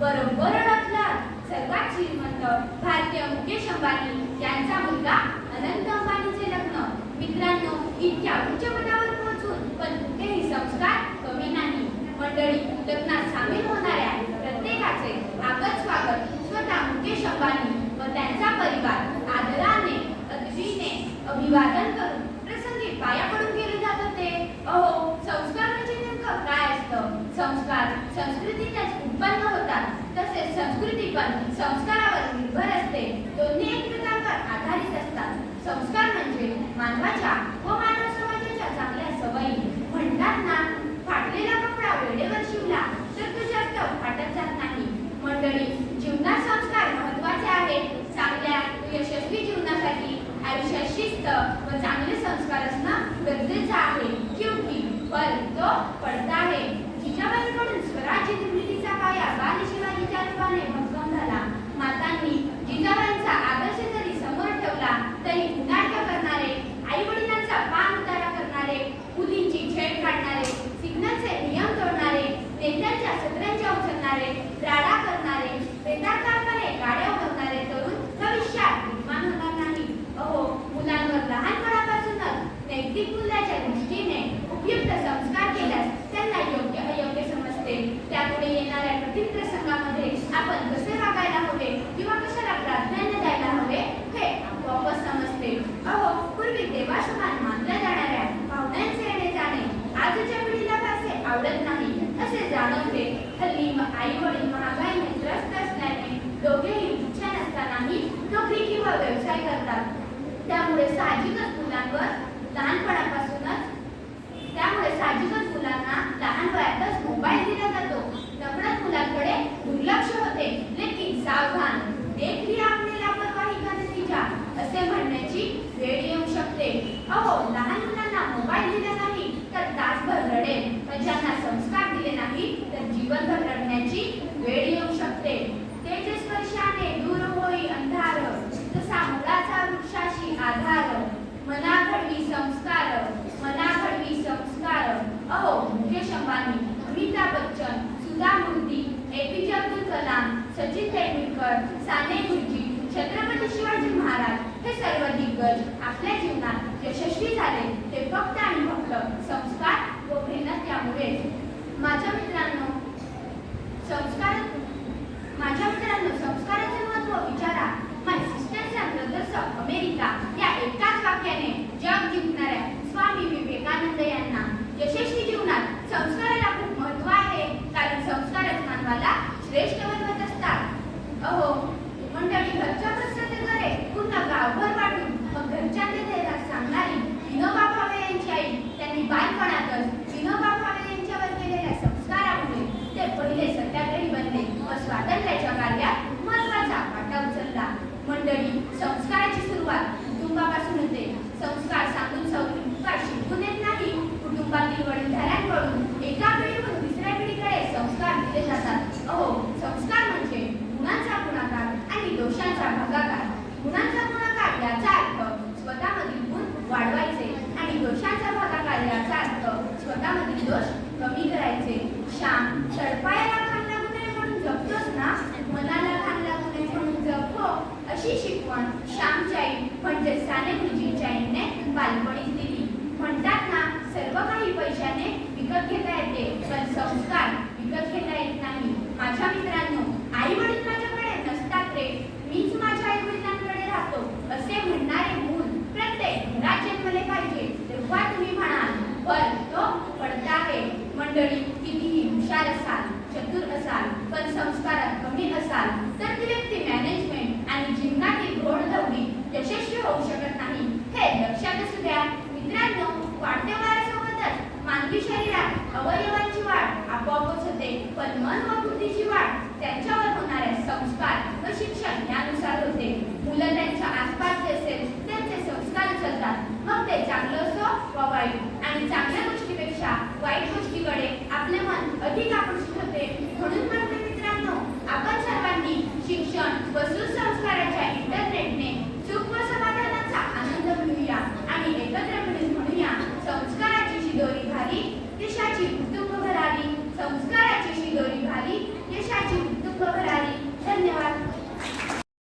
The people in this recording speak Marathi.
बरोबर ओळखला. सर्वात श्रीमंत भारतीय मुकेश अंबानी यांचा मुलगा अनंत अंबानीचे लग्न. मित्रांनो, इतक्या उच्च पदावर पोहोचून पण कुठेही संस्कार कमी नाही. मंडळी, लग्नात सामील होणाऱ्या प्रत्येकाचे आगत स्वागत स्वतः मुकेश अंबानी व त्यांचा परिवार आदराने अगदीने अभिवादन करून प्रसंगी पाया पडून केले जात होते. अहो, संस्कार म्हणजे नेमकं काय असतं? संस्कार संस्कृतीतच उत्पन्न होतात, तसेच संस्कृती पण संस्कारावर निर्भर असते. दोन्ही एकमेकांवर आधारित असतात. संस्कार म्हणजे मानवाच्या व मानव समाजाच्या चांगल्या सवयी. म्हणतात ना, फाटलेला कपडा वेळेवर शिवला तर तो जास्त फाटत जात नाही. मंडळी, जीवनात संस्कार महत्त्वाचे आहेत. चांगल्या यशस्वी जीवनासाठी आयुष्यात शिस्त व चांगले संस्कार असणं गरजेचं आहे. क्योंकि फल तो पडता है. जिजाबाईंकडून स्वराज्य निर्मितीचा पाया बाल शिवाजीच्या रूपाने भक्कम झाला. मातांनी जिजाबाईंचा आदर्श जरी समोर ठेवला तरी उन्हाळ्या करणारे, आई वडिलांचा पान उतारा करणारे, मुलींची छेड काढणारे, सिग्नलचे नियम तोडणारे, नेत्यांच्या सतरंज्या उचलणारे, राडा करणारे, बेताकापणे गाड्या उडवणारे तरुण भविष्यात निर्माण होणार नाही. अहो, मुलांवर लहानपणापासूनच नैतिक मूल्याच्या दृष्टीने उपयुक्त संस्कार केल्यास त्यांना योग्य अयोग्य समजते. त्यापुढे येणाऱ्या कठीण प्रसंगामध्ये आपण कसे वागायला हवे किंवा कशाला प्राधान्य द्यायला हवे हे आपोआपच समजते. अहो, पूर्वी देवासमान मानल्या जाणाऱ्या पाहुण्यांचे येणे जाणे आजच्या पिढीला फारसे आवडत नाही असे जाणवते. हल्ली आई वडील महागाईने त्रस्त असल्याने दोघेही इच्छा नसतानाही नोकरी किंवा व्यवसाय करतात. त्यामुळे साहजिकच मुलांना लहान वयातच मोबाईल दिला जातो. नकळत मुलांकडे दुर्लक्ष होते. लेकिन सावधान, देख लिया आपने लापरवाही का नतीजा असे म्हणण्याची वेळ येऊ शकते. अहो, लहान मुलांना मोबाईल दिला नाही तर तासभर रडेल, पण ज्यांना संस्कार दिले नाही तर जीवनभर रडण्याची वेळ येऊ शकते. तेजस्पर्शाने दूर होई अंधार, तसा मुलाचा वृक्षाशी आधार. मना घडवी संस्कार, मना घडवी संस्कार. अहो, मुकेश अंबानी, अमिताभ बच्चन, सुधा मूर्ती, एपीजे अब्दुल कलाम, सचिन तेंडुलकर, साने गुरुजी, छत्रपती शिवाजी महाराज हे सर्व दिग्गज आपल्या जीवनात यशस्वी झाले ते फक्त आणि फक्त संस्कार व मेहनत यामुळेच. माझ्या मित्रांनो, संस्काराचे महत्त्व विचारा. My sisters and brothers of America या एकाच वाक्याने जग जिंकणाऱ्या स्वामी विवेकानंद यांना यशस्वी जीवनात संस्काराला खूप महत्त्व आहे, कारण संस्कारच मानवाला श्रेष्ठ बनवत असतात. अहो मंडळी, घरच्या प्रसन्न घरे पूर्ण गावभर वाटून मग घरच्यांचे धैर्य सांगणारी विनोबा भावे यांची आई, त्यांनी बालपणातच विनोबा भावे यांच्यावर केलेल्या संस्कारामुळे ते पहिले सत्याग्रही बनले व स्वातंत्र्याच्या कार्यात महत्त्वाचा वाटा उचलला. मंडळी, संस्काराची सुरुवात कुटुंबापासून होते. संस्कार सांगून शिकवून येत नाही. कुटुंबातील वडीलधाऱ्यांकडून एका पिढीकडून दुसऱ्या पिढीकडे संस्कार दिले जातात. अहो, संस्कार म्हणजे गुणांचा गुणाकार आणि दोषांचा भागाकार. गुणांचा गुणाकार याचा अर्थ स्वतःमधील गुण वाढवायचे आणि दोषांचा भागाकार याचा अर्थ स्वतःमधील दोष कमी करायचे. श्याम, तडपायाला घाम लागू नये म्हणून जपतोस ना, मनाला घाम लागू नये म्हणून जप हो, अशी शिकवण श्यामच्या आई म्हणजे साने गुरुजींच्या आईने बालपणीच दिली. म्हणतात ना, सर्व काही पैशाने विकत घेता येते, पण संस्कार विकत घेता येत नाही. माझ्या मित्रांनो, आई वडील माझ्याकडे नसतात रे, मीच माझ्या आई वडिलांकडे राहतो असे म्हणणारे मूल प्रत्येक घरात जन्मले पाहिजे. तेव्हा तुम्ही म्हणाल पण तो पडता आहे. मंडळी, कितीही हुशार असाल, चतुर असाल, पण संस्कारात कमी असाल तर ती व्यक्ती मॅनेजमेंट आणि जीवनातील घोडदौडी यशस्वी होऊ शकत नाही. हे लक्षात असू द्या. मित्रांनो, वाढत्या वयासोबतच मानवी शरीरात अवयवांची वाढ आपोआपच होते, पण मन व बुद्धीची वाढ त्यांच्यावर होणाऱ्या संस्कार व शिक्षण यानुसार होते. मुलं त्यांच्या आसपास जे असेल त्यांचे संस्कार उचलतात, मग ते चांगलं असो वा वाईट. आणि चांगल्या गोष्टीपेक्षा वाईट गोष्टीकडे आपले मन अधिक आकर्षित होते. म्हणून म्हणते मित्रांनो, आपण सर्वांनी शिक्षण व सुसंस्काराच्या इंटरनेटने सुख व समाधानाचा आनंद घेऊया आणि एकत्र मिळून म्हणूया, संस्काराची शिदोरी भारी, देशाची कुटुंब भरारी. संस्काराची शिदोरी भारी,